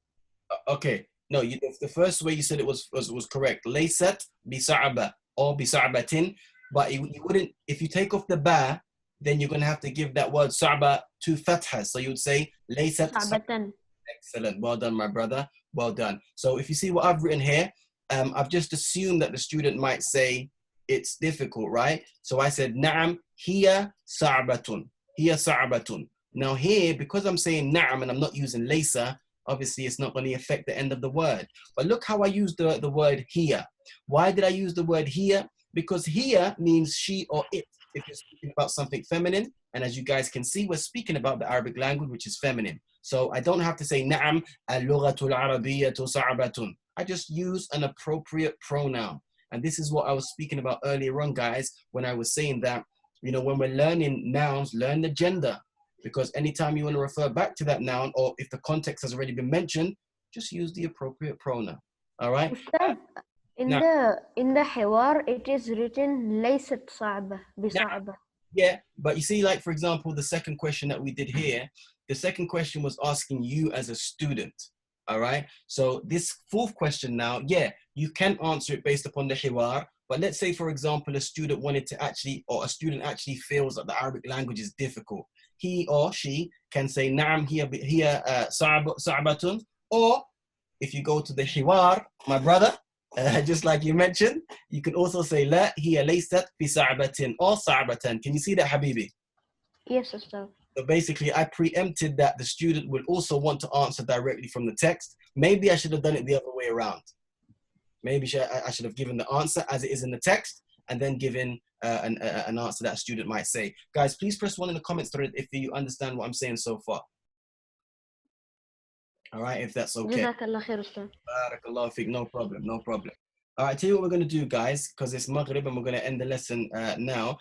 Okay. No, the first way you said it was correct. Laysat bisa'aba or bisa'batin. But you wouldn't, if you take off the ba, then you're going to have to give that word sa'ba two fathas. So you would say laysat. صعبة. Excellent. Well done, my brother. Well done. So if you see what I've written here, I've just assumed that the student might say it's difficult, right? So I said, na'am, hiya sa'batun. Hiya sa'batun. Now here, because I'm saying na'am and I'm not using laysa, obviously it's not going to affect the end of the word. But look how I used the word hiya. Why did I use the word hiya? Because hiya means she or it. If you're speaking about something feminine, and as you guys can see, we're speaking about the Arabic language, which is feminine. So I don't have to say na'am, al-lughatul arabiyyatu sa'batun. I just use an appropriate pronoun. And this is what I was speaking about earlier on, guys, when I was saying that, you know, when we're learning nouns, learn the gender. Because anytime you want to refer back to that noun, or if the context has already been mentioned, just use the appropriate pronoun. All right? Ustad, in the حوار it is written ليست صعبة بصعبة. Yeah, but you see, like, for example, the second question that we did here, the second question was asking you as a student. All right? So this fourth question now, yeah, you can answer it based upon the hiwar. But let's say, for example, a student wanted to actually, or a student actually feels that the Arabic language is difficult. He or she can say, na'am hiya sa'batun. Or if you go to the hiwar, my brother, just like you mentioned, you can also say, la hiya laysat bi sa'batin or sa'batan. Can you see that, Habibi? Yes, Ustad. So basically, I preempted that the student would also want to answer directly from the text. Maybe I should have done it the other way around. Maybe I should have given the answer as it is in the text and then given an answer that a student might say. Guys, please press 1 in the comments thread if you understand what I'm saying so far. All right, if that's okay. جزاك الله خير أستاذ. Barakallahu feek, no problem, no problem. All right, tell you what we're going to do, guys, because it's Maghrib and we're going to end the lesson now.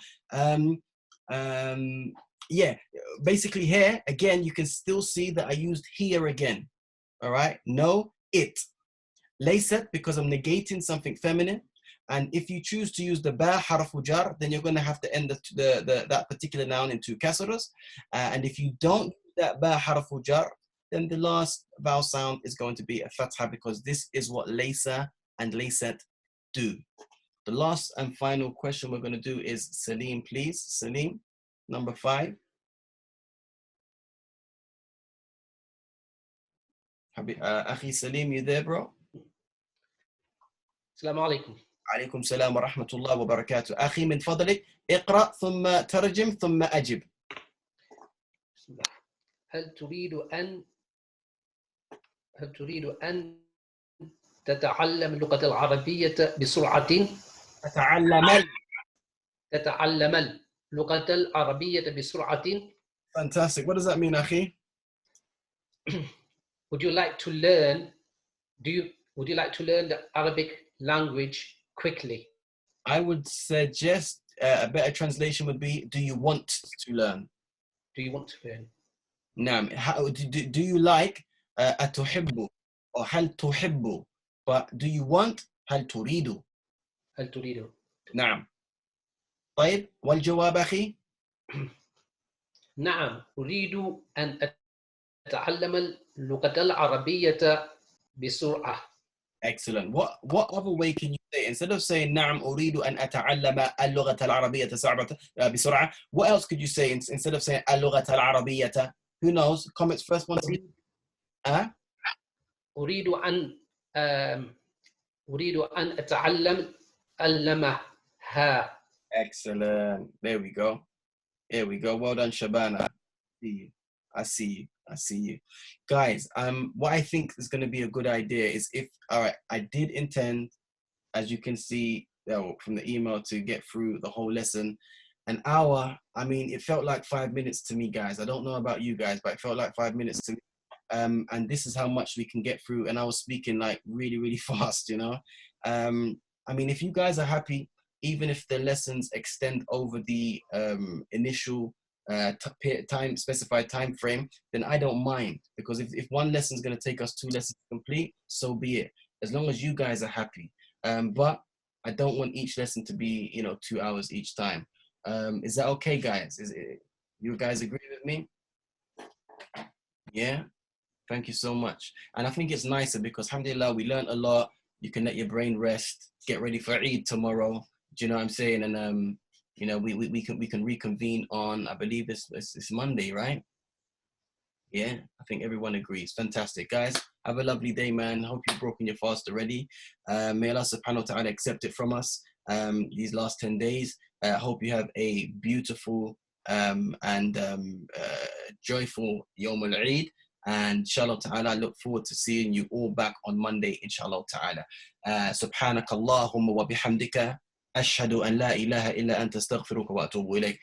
Yeah, basically here, again, you can still see that I used here again. All right, no, it. Laysat, because I'm negating something feminine. And if you choose to use the ba harfu jar, then you're going to have to end that particular noun into kasras. And if you don't use that ba harfu jar, then the last vowel sound is going to be a fatha, because this is what laysa and laysat do. The last and final question we're going to do is Salim, please. Salim, number 5. Akhi Salim, you there, bro? السلام عليكم. عليكم السلام ورحمة الله وبركاته. أخي من فضلك اقرأ ثم ترجم ثم أجب. بسم الله. هل تريد أن تتعلم اللغة العربية بسرعة؟ تتعلم اللغة العربية بسرعة. Fantastic. What does that mean, أخي? Would you like to learn the Arabic language quickly? I would suggest a better translation would be, do you want to learn? Do you want to learn? نعم. Do you like أتحب or هل تحب? But do you want هل تريد? هل تريد؟ نعم. طيب والجواب أخي؟ نعم أريد أن أتعلم اللغة العربية بسرعة. Excellent. What other way can you say, instead of saying نعم أريد أن أتعلم اللغة العربية بسرعة, what else could you say instead of saying اللغة العربية? Who knows? Comments first one. أريد أن أتعلم علمها. Excellent. There we go. There we go. Well done, Shabana. I see you. Guys, what I think is going to be a good idea is all right, I did intend, as you can see from the email, to get through the whole lesson. An hour, I mean, it felt like 5 minutes to me, guys. I don't know about you guys, but it felt like 5 minutes to me. And this is how much we can get through. And I was speaking like really, really fast, you know. I mean, if you guys are happy, even if the lessons extend over the initial specified time frame, then I don't mind, because if one lesson is going to take us 2 lessons to complete, so be it, as long as you guys are happy. But I don't want each lesson to be, 2 hours each time. Is that okay, guys? You guys agree with me? Yeah. Thank you so much. And I think it's nicer because, alhamdulillah, we learned a lot. You can let your brain rest, get ready for Eid tomorrow. Do you know what I'm saying? And, you know, we can reconvene on, I believe it's Monday, right? Yeah, I think everyone agrees. Fantastic. Guys, have a lovely day, man. Hope you've broken your fast already. May Allah subhanahu wa ta'ala accept it from us these last 10 days. Hope you have a beautiful and joyful Yawm al-Eid. And inshallah ta'ala, I look forward to seeing you all back on Monday, inshallah ta'ala. Subhanakallahumma wa bihamdika. Ashhadu an la ilaha illa anta astaghfiruka wa atubu ilayk.